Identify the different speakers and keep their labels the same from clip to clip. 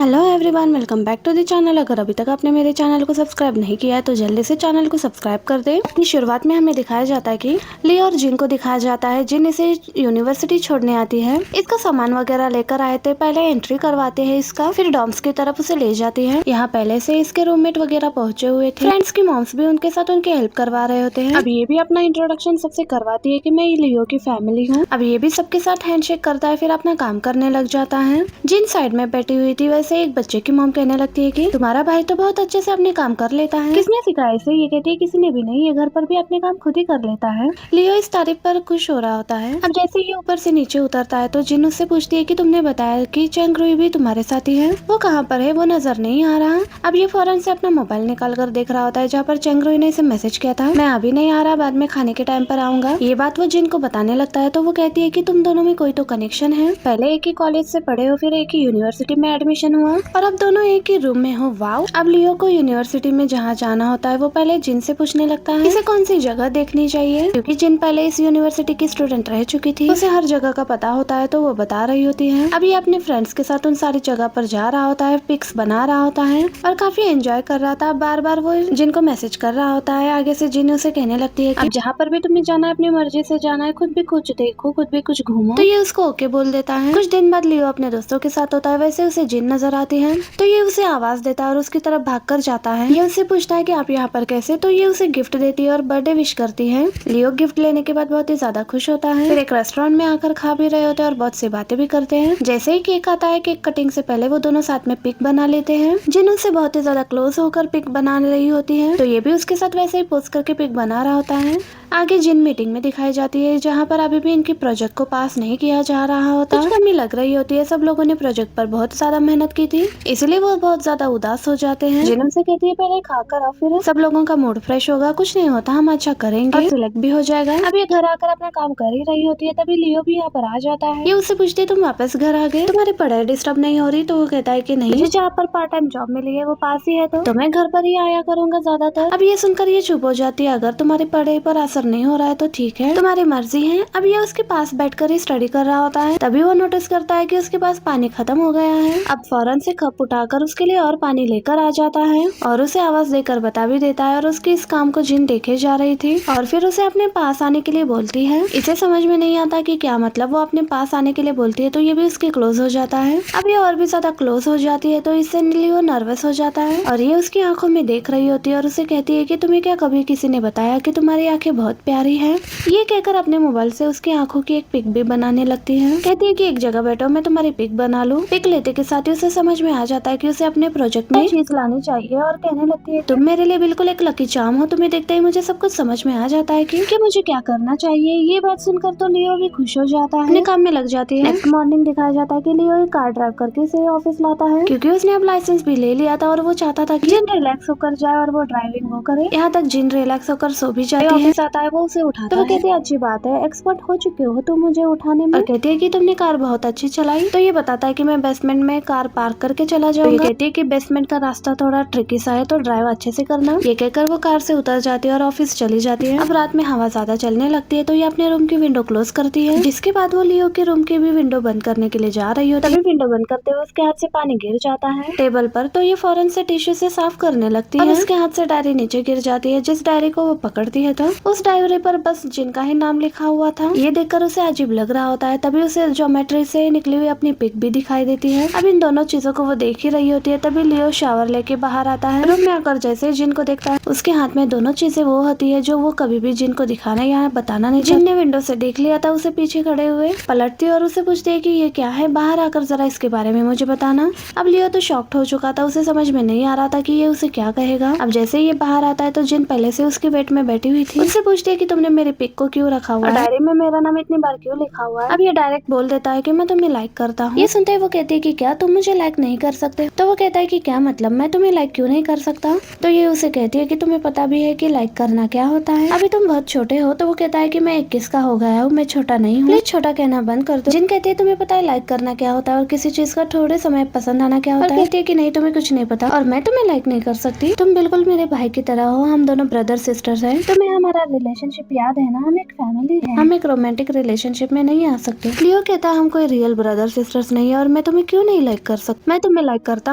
Speaker 1: Hello everyone, welcome back to the channel. अगर अभी तक आपने मेरे चैनल को सब्सक्राइब नहीं किया है तो जल्दी से चैनल को सब्सक्राइब कर दे। अपनी शुरुआत में हमें दिखाया जाता है कि लियो और जिन को दिखाया जाता है। जिन इसे यूनिवर्सिटी छोड़ने आती है, इसका सामान वगैरह लेकर आए थे। पहले एंट्री करवाते हैं इसका, फिर डॉम्स की तरफ उसे ले जाती है। यहाँ पहले से इसके रूममेट वगैरह पहुंचे हुए थे। फ्रेंड्स की मॉम्स भी उनके साथ उनकी हेल्प करवा रहे होते हैं। अब ये भी अपना इंट्रोडक्शन सबसे करवाती है कि मैं लियो की फैमिली हूँ। अब ये भी सबके साथ हैंडशेक करता है, फिर अपना काम करने लग जाता है। जिन साइड में बैठी हुई थी वैसे एक बच्चे की मॉम कहने लगती है कि तुम्हारा भाई तो बहुत अच्छे से अपने काम कर लेता है। किसने सिखाया इसे? ये कहती है किसी ने भी नहीं, ये घर पर भी अपने काम खुद ही कर लेता है। लियो इस तारीफ पर खुश हो रहा होता है। अब जैसे ये ऊपर से नीचे उतरता है तो जिन उससे पूछती है कि तुमने बताया कि चंगरुई भी तुम्हारे साथ ही है, वो कहाँ पर है? वो नजर नहीं आ रहा। अब ये फौरन से अपना मोबाइल निकाल कर देख रहा होता है जहाँ पर चंगरुई ने इसे मैसेज किया था, मैं अभी नहीं आ रहा, बाद में खाने के टाइम पर आऊंगा। ये बात वो जिन को बताने लगता है तो वो कहती है कि तुम दोनों में कोई तो कनेक्शन है, पहले एक ही कॉलेज से पढ़े हो, फिर एक ही यूनिवर्सिटी में एडमिशन हुआ और अब दोनों एक ही रूम में हो। वाओ। अब लियो को यूनिवर्सिटी में जहाँ जाना होता है वो पहले जिन से पूछने लगता है इसे कौन सी जगह देखनी चाहिए, क्योंकि जिन पहले इस यूनिवर्सिटी की स्टूडेंट रह चुकी थी, उसे हर जगह का पता होता है तो वो बता रही होती है। अब ये अपने फ्रेंड्स के साथ उन सारी जगह पर जा रहा होता है, पिक्स बना रहा होता है और काफी एंजॉय कर रहा था। बार बार वो जिन को मैसेज कर रहा होता है। आगे से जिन उसे कहने लगती है कि अब जहाँ पर भी तुम्हें जाना है अपनी मर्जी से जाना है, खुद भी कुछ देखो, खुद भी कुछ घूमो। तो ये उसको ओके बोल देता है। कुछ दिन बाद लियो अपने दोस्तों के साथ होता है, वैसे उसे जिन नजर आती है तो ये उसे आवाज देता है और उसकी तरफ भागकर जाता है। ये उससे पूछता है कि आप यहाँ पर कैसे, तो ये उसे गिफ्ट देती है और बर्थडे विश करती है। लियो गिफ्ट लेने के बाद बहुत ही ज्यादा खुश होता है। फिर एक रेस्टोरेंट में आकर खा भी रहे होते हैं और बहुत सी बातें भी करते हैं। जैसे ही केक आता है, केक कटिंग से पहले वो दोनों साथ में पिक बना लेते हैं। जिन उससे बहुत ही ज्यादा क्लोज होकर पिक बना रही होती है तो ये भी उसके साथ वैसे ही पोज करके पिक बना रहा होता है। आगे जिन मीटिंग में दिखाई जाती है जहाँ पर अभी भी इनकी प्रोजेक्ट को पास नहीं किया जा रहा होता। कुछ कमी लग रही होती है, सब लोगों ने प्रोजेक्ट पर बहुत ज्यादा मेहनत की थी, इसलिए वो बहुत ज्यादा उदास हो जाते हैं। जिन उनसे कहती है पहले खाकर आओ, फिर सब लोगों का मूड फ्रेश होगा, कुछ नहीं होता, हम अच्छा करेंगे और सिलेक्ट भी हो जाएगा। अब ये घर आकर अपना काम कर ही रही होती है, तभी लियो भी यहाँ पर आ जाता है। ये उससे पूछती है तुम वापस घर आ गए, तुम्हारी पढ़ाई डिस्टर्ब नहीं हो रही? तो वो कहता है कि नहीं, मुझे जहाँ पर पार्ट टाइम जॉब मिली है वो पास ही है तो मैं घर पर ही आया करूंगा ज्यादातर। अब ये सुनकर ये चुप हो जाती है, अगर तुम्हारी पढ़ाई पर असर नहीं हो रहा है तो ठीक है, तुम्हारी मर्जी है। अब ये उसके पास बैठकर ही स्टडी कर रहा होता है, तभी वो नोटिस करता है कि उसके पास पानी खत्म हो गया है। अब फौरन से कप उठाकर उसके लिए और पानी लेकर आ जाता है और उसे आवाज देकर बता भी देता है और उसके इस काम को जिन देखे जा रही थी और फिर उसे अपने पास आने के लिए बोलती है। इसे समझ में नहीं आता कि क्या मतलब, वो अपने पास आने के लिए बोलती है तो ये भी उसके क्लोज हो जाता है। अब ये और भी ज्यादा क्लोज हो जाती है तो इससे लियो नर्वस हो जाता है और ये उसकी आंखों में देख रही होती है और उसे कहती है कि तुम्हें क्या कभी किसी ने बताया कि तुम्हारी आंखें बहुत प्यारी है? ये कहकर अपने मोबाइल से उसकी आंखों की एक पिक भी बनाने लगती है। कहती है कि एक जगह बैठो, मैं तुम्हारी पिक बना लूं। पिक लेते के साथ ही उसे समझ में आ जाता है कि उसे अपने प्रोजेक्ट में चीज लानी चाहिए और कहने लगती है तुम मेरे लिए बिल्कुल एक लकी चार्म हो, तुम्हें देखते ही मुझे सब कुछ समझ में आ जाता है कि मुझे क्या करना चाहिए। ये बात सुनकर तो लियो भी खुश हो जाता है, अपने काम में लग जाती है। नेक्स्ट मॉर्निंग दिखाया जाता है कि लियो एक कार ड्राइव करके इसे ऑफिस लाता है, क्योंकि उसने अब लाइसेंस भी ले लिया था और वो चाहता था कि जिन रिलैक्स होकर जाए और वो ड्राइविंग वो करे। यहाँ तक जिन रिलैक्स होकर सो भी जाती है। ऑफिस आता है, वो उसे उठाता है तो वो कहती है अच्छी बात है, एक्सपर्ट हो चुके हो तुम मुझे उठाने में। और कहती है कि तुमने कार बहुत अच्छी चलाई। तो ये बताता है कि मैं बेसमेंट में कार पार्क करके चला जाऊंगा। तो ये कहती है कि बेसमेंट का रास्ता थोड़ा ट्रिकी सा है तो ड्राइव अच्छे से करना। ये कहकर वो कार से उतर जाती है और ऑफिस चली जाती है। अब रात में हवा ज्यादा चलने लगती है तो ये अपने रूम की विंडो क्लोज करती है, जिसके बाद वो लियो के रूम की भी विंडो बंद करने के लिए जा रही होती है। तभी विंडो बंद करते हुए उसके हाथ से पानी गिर जाता है टेबल पर, तो ये फौरन से टिश्यू से साफ करने लगती है। उसके हाथ से डायरी नीचे गिर जाती है, जिस डायरी को वो पकड़ती है तो उस डायरी पर बस जिनका ही नाम लिखा हुआ था। ये देखकर उसे अजीब लग रहा होता है, तभी उसे ज्योमेट्री से निकली हुई अपनी पिक भी दिखाई देती है। अब इन दोनों चीजों को वो देख ही रही होती है, तभी लियो शावर लेके बाहर आता है। रूम में आकर जैसे ही जिन को देखता है उसके हाथ में दोनों चीजें वो होती है जो वो कभी भी जिन को दिखाना या बताना नहीं। जिन ने विंडो से देख लिया था उसे पीछे खड़े हुए पलटती है और उसे पूछती है कि ये क्या है, बाहर आकर जरा इसके बारे में मुझे बताना। अब लियो तो शॉक्ड हो चुका था, उसे समझ में नहीं आ रहा था कि ये उसे क्या कहेगा। अब जैसे ही ये बाहर आता है तो जिन पहले से उसके वेट में बैठी हुई थी, उससे पूछती है कि तुमने मेरी पिक को क्यों रखा हुआ है, डायरी में मेरा नाम इतनी बार क्यों लिखा हुआ है। अब ये डायरेक्ट बोल देता है कि मैं तुम्हें लाइक करता हूँ। ये सुनते ही वो कहती है कि क्या तुम मुझे लाइक नहीं कर सकते? तो वो कहता है कि क्या मतलब, मैं तुम्हें लाइक क्यों नहीं कर सकता? तो ये उसे कहती है कि तुम्हें पता भी है कि लाइक करना क्या होता है, अभी तुम बहुत छोटे हो। तो वो कहता है कि मैं 21 का हो गया हूँ, मैं छोटा नहीं हूँ, प्लीज छोटा कहना बंद कर दो। जिन कहती है तुम्हें पता है लाइक करना क्या होता है और किसी चीज का थोड़े समय पसंद आना क्या होता है। कहती है कि नहीं, तुम्हें कुछ नहीं पता और मैं तुम्हें लाइक नहीं कर सकती, तुम बिल्कुल मेरे भाई की तरह हो, हम दोनों ब्रदर सिस्टर्स हैं। तुम्हें हमारा रिलेशनशिप याद है ना, हम एक फैमिली है, हम एक रोमांटिक रिलेशनशिप में नहीं आ सकते। लियो कहता है हम कोई रियल ब्रदर सिस्टर्स नहीं है और मैं तुम्हें क्यों नहीं लाइक कर सकता, मैं तुम्हें लाइक करता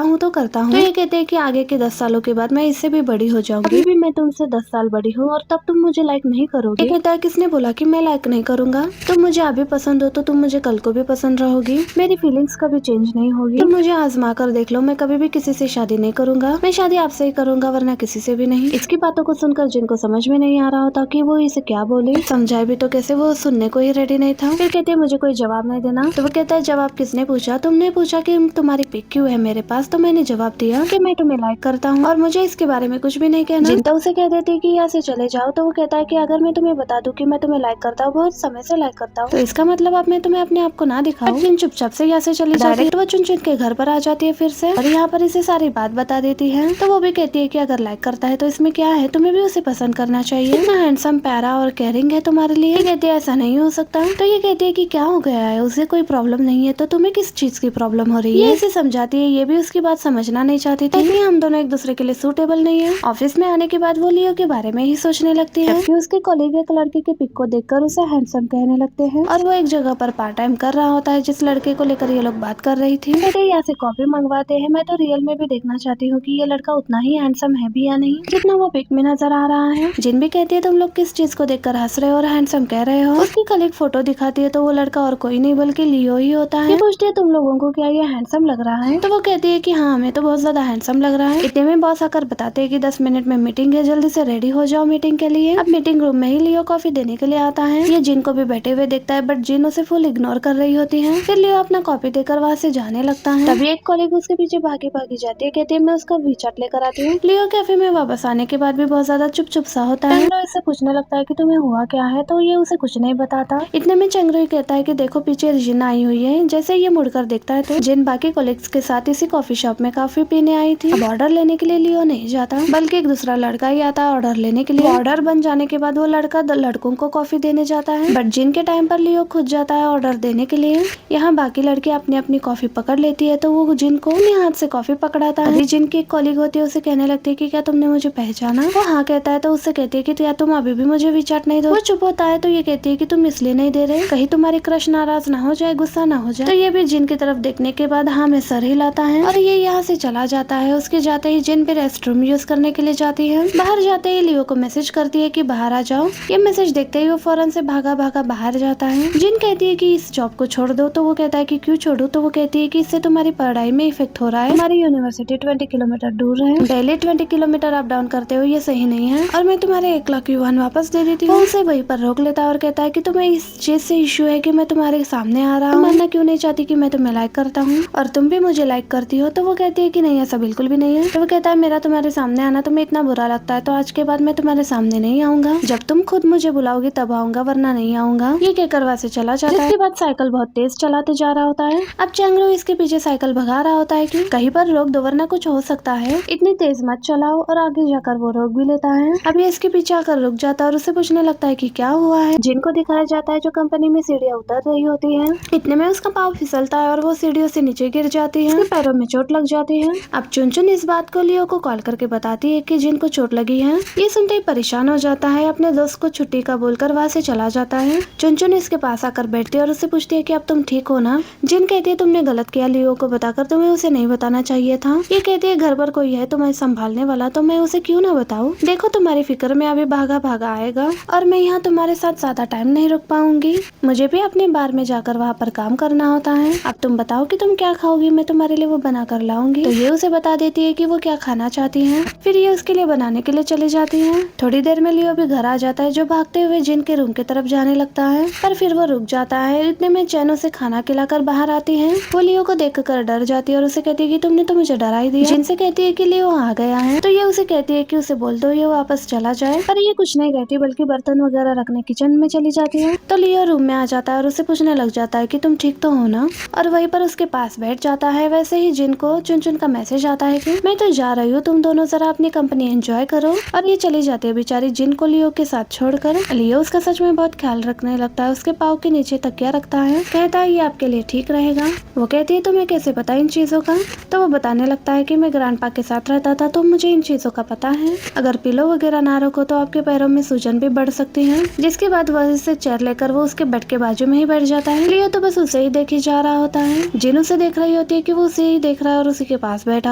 Speaker 1: हूँ तो करता हूँ। तो ये कहते हैं कि आगे के 10 सालों के बाद मैं इससे भी बड़ी हो जाऊंगी, अभी भी मैं तुमसे 10 साल बड़ी हूँ और तब तुम मुझे लाइक नहीं करोगे। ये कहता है किसने बोला कि मैं लाइक नहीं करूंगा, तुम मुझे अभी पसंद हो तो तुम मुझे कल को भी पसंद रहोगी, मेरी फीलिंग्स कभी चेंज नहीं होगी, तुम मुझे आजमा कर देख लो, मैं कभी भी किसी से शादी नहीं करूंगा, मैं शादी आपसे ही करूंगा वरना किसी से भी नहीं। इसकी बातों को सुनकर जिनको समझ में नहीं आ रहा होता कि वो इसे क्या बोले, समझाए भी तो कैसे, वो सुनने को ही रेडी नहीं था। फिर कहते मुझे कोई जवाब नहीं देना। तो वो कहता है जवाब किसने पूछा, तुमने पूछा कि तुम्हारी पिक क्यों है मेरे पास, तो मैंने जवाब दिया कि मैं तुम्हें लाइक करता हूँ और मुझे इसके बारे में कुछ भी नहीं कहना। जिन तो उसे कह देती कि यहाँ से चले जाओ। तो वो कहता है कि अगर मैं तुम्हें बता दूं कि मैं तुम्हें लाइक करता हूँ, बहुत समय से लाइक करता हूँ, तो इसका मतलब अब मैं तुम्हें अपने आप को ना दिखाऊं। जिन चुपचाप से यहाँ से चली जाती है। वो चुन चुन के घर पर आ जाती है फिर से और यहाँ पर इसे सारी बात बता देती है। तो वो भी कहती है कि अगर लाइक करता है तो इसमें क्या है, तुम्हें भी उसे पसंद करना चाहिए, इतना हैंडसम प्यारा और केयरिंग है तुम्हारे लिए। ये कहती है ऐसा नहीं हो सकता। तो ये कहती है कि क्या हो गया है, उसे कोई प्रॉब्लम नहीं है तो तुम्हें किस चीज की प्रॉब्लम हो रही है। ये इसे समझाती है, ये भी उसकी बात समझना नहीं चाहती थी। इसलिए हम दोनों एक दूसरे के लिए सूटेबल नहीं है। ऑफिस में आने के बाद वो लियो के बारे में ही सोचने लगती है कि उसके कॉलीग एक लड़के के पिक को देखकर उसे हैंडसम कहने लगते हैं और वो एक जगह पर पार्ट टाइम कर रहा होता है जिस लड़के को लेकर ये लोग बात कर रही थी। कहते यहाँ से कॉपी मंगवाते हैं, मैं तो रियल में भी देखना चाहती हूँ कि ये लड़का उतना ही हैंडसम है भी या नहीं जितना वो पिक में नजर आ रहा है। जिन भी कहती है तुम लोग किस चीज को देखकर हंस रहे हो और हैंडसम कह रहे हो। उसकी कलीग फोटो दिखाती है तो वो लड़का और कोई नहीं बल्कि लियो ही होता है। पूछती है तुम लोगों को क्या ये हैंडसम लग रहा है, तो वो कहती है कि हाँ हमें तो बहुत ज्यादा हैंडसम लग रहा है। इतने में बॉस आकर बताते हैं कि 10 मिनट में मीटिंग है, जल्दी से रेडी हो जाओ मीटिंग के लिए। अब मीटिंग रूम में ही लियो कॉफी देने के लिए आता है। ये जिन को भी बैठे हुए देखता है बट जिन उसे फुल इग्नोर कर रही होती है। फिर लियो अपना कॉपी देकर वहाँ से जाने लगता है। तभी एक कॉलीग उसके पीछे भागी भागी जाती है, कहती है मैं उसका वीचाट लेकर आती हूँ। लियो कैफे में वापस आने के बाद भी बहुत ज्यादा चुप चुप सा होता है। चंग्रो इससे पूछने लगता है कि तुम्हें हुआ क्या है, तो ये उसे कुछ नहीं बताता। इतने में चंग्रो कहता है कि देखो पीछे जिन आई हुई है। जैसे ये मुड़कर देखता है तो जिन बाकी कॉलीग्स के साथ इसी कॉफी शॉप में कॉफी पीने आई थी। अब ऑर्डर लेने के लिए लियो नहीं जाता बल्कि एक दूसरा लड़का ही आता है ऑर्डर लेने के लिए। ऑर्डर बन जाने के बाद वो लड़का लड़कों को कॉफी देने जाता है बट जिन के टाइम पर लियो खुद जाता है ऑर्डर देने के लिए। यहाँ बाकी लड़की अपनी अपनी कॉफी पकड़ लेती है तो वो जिन को अपने हाथ से कॉफी पकड़ाता है। जिन की कॉलीग होती है उसे कहने लगती है कि क्या तुमने मुझे पहचाना। वो हाँ कहता है तो उससे कहती है कि क्या तुम अभी भी मुझे विचार नहीं दो। वो चुप होता है तो ये कहती है कि तुम इसलिए नहीं दे रहे कहीं तुम्हारी क्रश नाराज ना हो जाए, गुस्सा ना हो जाए। तो ये भी जिन की तरफ देखने के बाद हाँ में सर हिलाता है और ये यहाँ से चला जाता है। उसके जाते ही जिन भी रेस्टरूम यूज करने के लिए जाती है। बाहर जाते ही लियो को मैसेज करती है कि बाहर आ जाओ। ये मैसेज देखते ही वो फौरन से भागा भागा बाहर जाता है। जिन कहती है कि इस जॉब को छोड़ दो तो वो कहता है कि क्यों छोड़ू। तो वो कहती है कि इससे तुम्हारी पढ़ाई में इफेक्ट हो रहा है, हमारी यूनिवर्सिटी 20 किलोमीटर दूर है, डेली 20 किलोमीटर अप डाउन करते हो, ये सही नहीं है और मैं तुम्हारे 1 लाख युवान वापस दे देती हूँ। उसे वहीं पर रोक लेता है और कहता है कि तुम्हें इस चीज से इश्यू है कि मैं तुम्हारे सामने आ रहा हूँ, मानना क्यों नहीं चाहती कि मैं तुम्हें लाइक करता हूँ और तुम भी मुझे लाइक करती हो। तो वो कहती है कि नहीं ऐसा बिल्कुल भी नहीं है। तो वो कहता है मेरा तुम्हारे सामने आना तुम्हें इतना बुरा लगता है तो आज के बाद मैं तुम्हारे सामने नहीं आऊंगा, जब तुम खुद मुझे बुलाओगी तब आऊंगा वरना नहीं आऊंगा। ये कहकर वहाँ से चला जाता है। जिसके बाद साइकिल बहुत तेज चलाते जा रहा होता है। अब चंग्रो इसके पीछे साइकिल भगा रहा होता है कि कहीं पर रोक दो वरना कुछ हो सकता है, इतनी तेज मत चलाओ और आगे जाकर वो रोक भी लेता है। अब ये इसके पीछे आकर रुक जाता है और उसे पूछने लगता है कि क्या हुआ है। जिनको दिखाया जाता है जो कंपनी में सीढ़ियाँ उतर रही होती है। इतने में उसका पाँव फिसलता है और वो सीढ़ियों से नीचे गिर जाती है, उसके पैरों में चोट लग जाती है। अब चुनचुन इस बात को लियो को कॉल करके बताती है कि जिनको चोट लगी है। ये सुनते ही परेशान हो जाता है, अपने दोस्त को छुट्टी का बोलकर वहाँ से चला जाता है। चुनचुन इसके पास आकर बैठती है और उससे पूछती है कि अब तुम ठीक हो ना। जिन कहती है तुमने गलत किया, लियो को बताकर तुम्हें उसे नहीं बताना चाहिए था। ये कहती है घर पर कोई है तुम्हें संभालने वाला तो मैं उसे क्यों ना बताऊं। देखो तुम्हारी फिक्र में अभी भागा भागा आएगा और मैं यहाँ तुम्हारे साथ ज्यादा टाइम नहीं रुक पाऊंगी, मुझे भी अपने बार में जाकर वहाँ पर काम करना होता है। अब तुम बताओ कि तुम क्या खाओगी, मैं तुम्हारे लिए वो बना कर लाऊंगी। तो ये उसे बता देती है कि वो क्या खाना चाहती है। फिर ये उसके लिए बनाने के लिए चली जाती है। थोड़ी देर में लियो भी घर आ जाता है जो भागते हुए जिन के रूम की तरफ जाने लगता है, पर फिर वो रुक जाता है। इतने में चैन उसे खाना खिलाकर बाहर आती है। वो लियो को देख कर डर जाती है और उसे कहती है कि तुमने तो मुझे डरा ही दिया। जिनसे कहती है कि लियो आ गया है। तो ये उसे कहती है कि उसे बोल दो ये वापस चला जाए, पर ये कुछ नहीं कहती बल्कि बर्तन वगैरह रखने किचन में चली जाती है। तो लियो रूम में आ जाता है और उसे पूछने लग जाता है कि तुम ठीक तो हो ना, और वहीं पर उसके पास बैठ जाता है। वैसे ही जिनको चुनचुन का मैसेज आता है कि मैं तो जा रही हूँ, तुम दोनों जरा अपनी कंपनी एंजॉय करो। और ये चली जाती है बेचारी जिन को लियो के साथ छोड़कर। लियो उसका सच में बहुत ख्याल रखने लगता है, उसके पाँव के नीचे तकिया रखता है, कहता है ये आपके लिए ठीक रहेगा। वो कहती है तुम्हें कैसे पता इन चीजों का। तो वो बताने लगता है कि मैं ग्रैंडपा के साथ रहता था तो मुझे इन चीजों का पता है, अगर पिलो वगैरह ना रखो तो आपके पैरों में सूजन भी बढ़ सकती है। जिसके बाद वह से चेयर लेकर वो उसके बेड के बाजू में ही बैठ जाता है। लियो तो बस उसे ही देखे जा रहा होता है। जिन उसे देख रही होती होती है कि वो उसे ही देख रहा है और उसी के पास बैठा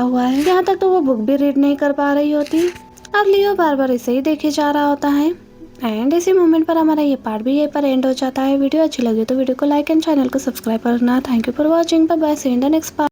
Speaker 1: हुआ है। यहाँ तक तो वो बुक भी रीड नहीं कर पा रही होती और लियो बार बार इसे ही देखे जा रहा होता है। एंड इसी मोमेंट पर हमारा ये पार्ट भी यहीं पर एंड हो जाता है। वीडियो अच्छी लगी तो वीडियो को लाइक एंड चैनल को सब्सक्राइब करना। Thank you for watching. Bye bye, see you in the next part.